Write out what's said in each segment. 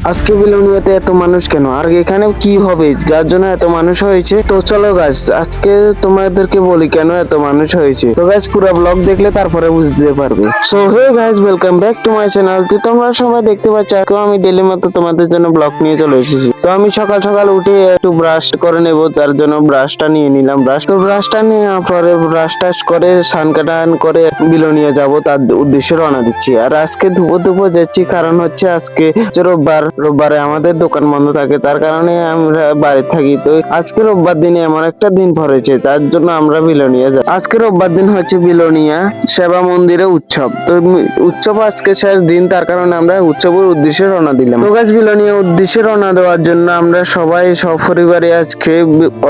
আজকে বিলোনিয়াতে এত মানুষ কেন, আর এখানে কি হবে যার জন্য এত মানুষ হয়েছে? তো চলো গাইস, আজকে তোমাদেরকে বলি কেন এত মানুষ হয়েছে। তো গাইস পুরো ব্লগ দেখলে তারপরে বুঝতে পারবে। So hey guys, welcome back to my channel. তো তোমরা সবাই দেখতে পাচ্ছ আজকে আমি ডেলি মতো তোমাদের জন্য ব্লগ নিয়ে চলে এসেছি। তো আমি সকাল সকাল উঠে একটু ব্রাশ করে নেব, তার জন্য ব্রাশটা নিয়ে নিলাম। ব্রাশটা নিয়ে পরে ব্রাশ টাশ করে স্নান কাটান করে বিলোনিয়া যাব, তার উদ্দেশ্যে রওনা দিচ্ছি। আর আজকে দুপুর যাচ্ছি, কারণ হচ্ছে আজকে রোববারে আমাদের দোকান বন্ধ থাকে, তার কারণে আমরা বাড়ি থাকি। তো আজকে রোববার দিনে এমন একটা দিন পড়েছে, তার জন্য আমরা বিলোনিয়া যাই। আজকে রোববার দিন হচ্ছে বিলোনিয়া সেবা মন্দিরে উৎসব। তো উৎসব আজকে শেষ দিন, তার কারণে আমরা উৎসবের উদ্দেশ্যে রওনা দিলাম। তো গাছ বিলোনিয়া উদ্দেশ্যে রওনা দেওয়ার জন্য আমরা সবাই সপরিবারে আজকে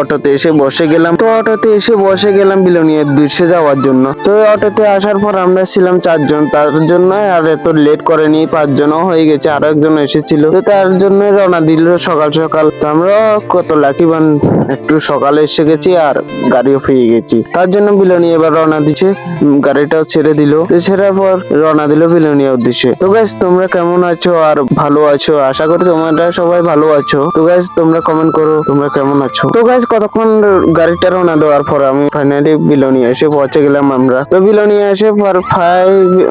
অটোতে এসে বসে গেলাম। তো অটোতে এসে বসে গেলাম বিলোনিয়ার উদ্দেশ্যে যাওয়ার জন্য। তো অটোতে আসার পর আমরা ছিলাম 4 জন, তার জন্য আর এত লেট করেনি, 5 জনও হয়ে গেছে, আর একজন এসেছিল। তো তার জন্য রওনা দিল সকাল সকাল। তো আমরা কত লাকিবান, একটু সকালে এসে গেছি আর গাড়িও পেয়ে গেছি। তার জন্য বিলোনিয়া এবার রওনা দিচ্ছে, গাড়িটাও ছেড়ে দিল। তো ছেড়ার পর রওনা দিল বিলোনিয়া উদ্দেশ্যে। তো গাইস তোমরা কেমন আছো আর ভালো আছো? আশা করি তোমরা সবাই ভালো আছো। তো গাইস তোমরা কমেন্ট করো তোমরা কেমন আছো। তো গাইস কতক্ষণ গাড়িটা রওনা দেওয়ার পর আমি ফাইনালি বিলোনিয়া এসে পৌঁছে গেলাম আমরা। তো বিলোনিয়া এসে পর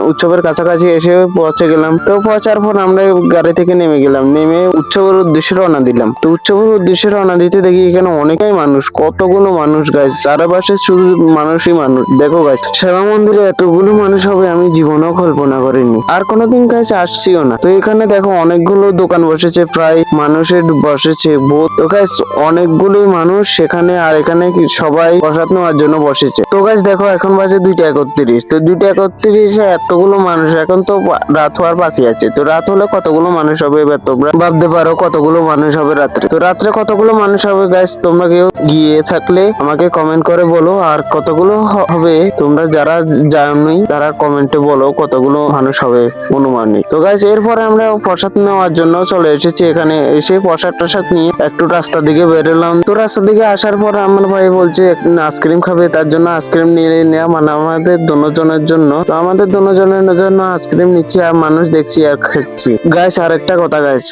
উৎসবের কাছাকাছি এসে পৌঁছে গেলাম। তো পৌঁছার পর আমরা গাড়ি থেকে নেমে গেলাম, নেমে উৎসবের উদ্দেশ্যে রওনা দিলাম। তো উৎসবের উদ্দেশ্যে রওনা দিতে দেখি এখানে অনেকটাই মানুষ, কতগুলো মানুষ গাইস, চারপাশে শুধু মানুষই মানুষ। দেখো গাইস, সেবা মন্দিরে এতগুলো মানুষ হবে আমি জীবনেও কল্পনা করিনি, আর কোনোদিন গাইস আসছিও না। তো এখানে দেখো অনেকগুলো দোকান বসেছে, প্রায় মানুষের বসেছে বহুত। তো গাইস অনেকগুলোই মানুষ সেখানে, আর এখানে সবাই প্রসাদ নেওয়ার জন্য বসেছে। তো গাইস দেখো এখন বাজে 2:31। তো 2:31 এতগুলো মানুষ, এখন তো রাত হওয়ার বাকি আছে। তো রাত হলে কতগুলো মানুষ হবে এবার তোমরা ভাবতে পারো, কতগুলো মানুষ হবে রাত্রে। তো রাত্রে কতগুলো মানুষ হবে গাইস, তোমরা কেউ গিয়ে থাকলে আমাকে কমেন্ট করে বলো, আর কতগুলো হবে তোমরা যারা জানোই তারা কমেন্টে বলো কতগুলো মানুষ হবে অনুমানিক। তো গাইস এরপরে আমরা প্রসাদ নেওয়ার জন্য চলে এসেছি। এখানে এসে প্রসাদ টসাদ নিয়ে একটু রাস্তার দিকে বেরোলাম। তো রাস্তার দিকে আসার পর আমার ভাই বলছে আইসক্রিম খাবে, তার জন্য আইসক্রিম নিয়ে নেওয়া, মানে আমাদের দুজনের জন্য। তো আমাদের দুজনের জন্য আইসক্রিম নিচ্ছি আর মানুষ দেখছি আর খাচ্ছি। গাইস আর একটা কথা গাইস,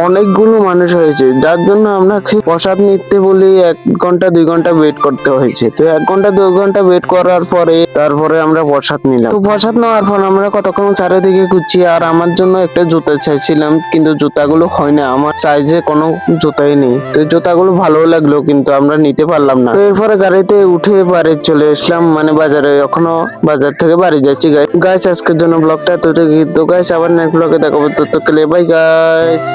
অনেকগুলো মানুষ হয়েছে, যার জন্য আমরা প্রসাদ নিতে বলি 1 ঘন্টা 2 ঘন্টা ওয়েট করতে হয়েছে। তো 1 ঘন্টা 2 ঘন্টা ওয়েট করার পরে তারপরে আমরা প্রসাদ নিলাম। তো প্রসাদ নেওয়ার পর আমরা কতক্ষণ চারিদিকে খুঁজছি, আর আমার জন্য একটা জুতা চাইছিলাম, কিন্তু জুতাগুলো হয় না, আমার সাইজে কোনো জুতাই নেই। তো জুতাগুলো ভালো লাগলো কিন্তু আমরা নিতে পারলাম না। তো এরপরে গাড়িতে উঠে বাড়ি চলে আসলাম, মানে বাজারে, এখনো বাজার থেকে বাড়ি যাচ্ছি। গাইস আজকের জন্য ব্লগটা এতটুকুই। তো গাইস আবার নেক্সট ব্লগে দেখাবো, ততক্ষণ বাই গাইস।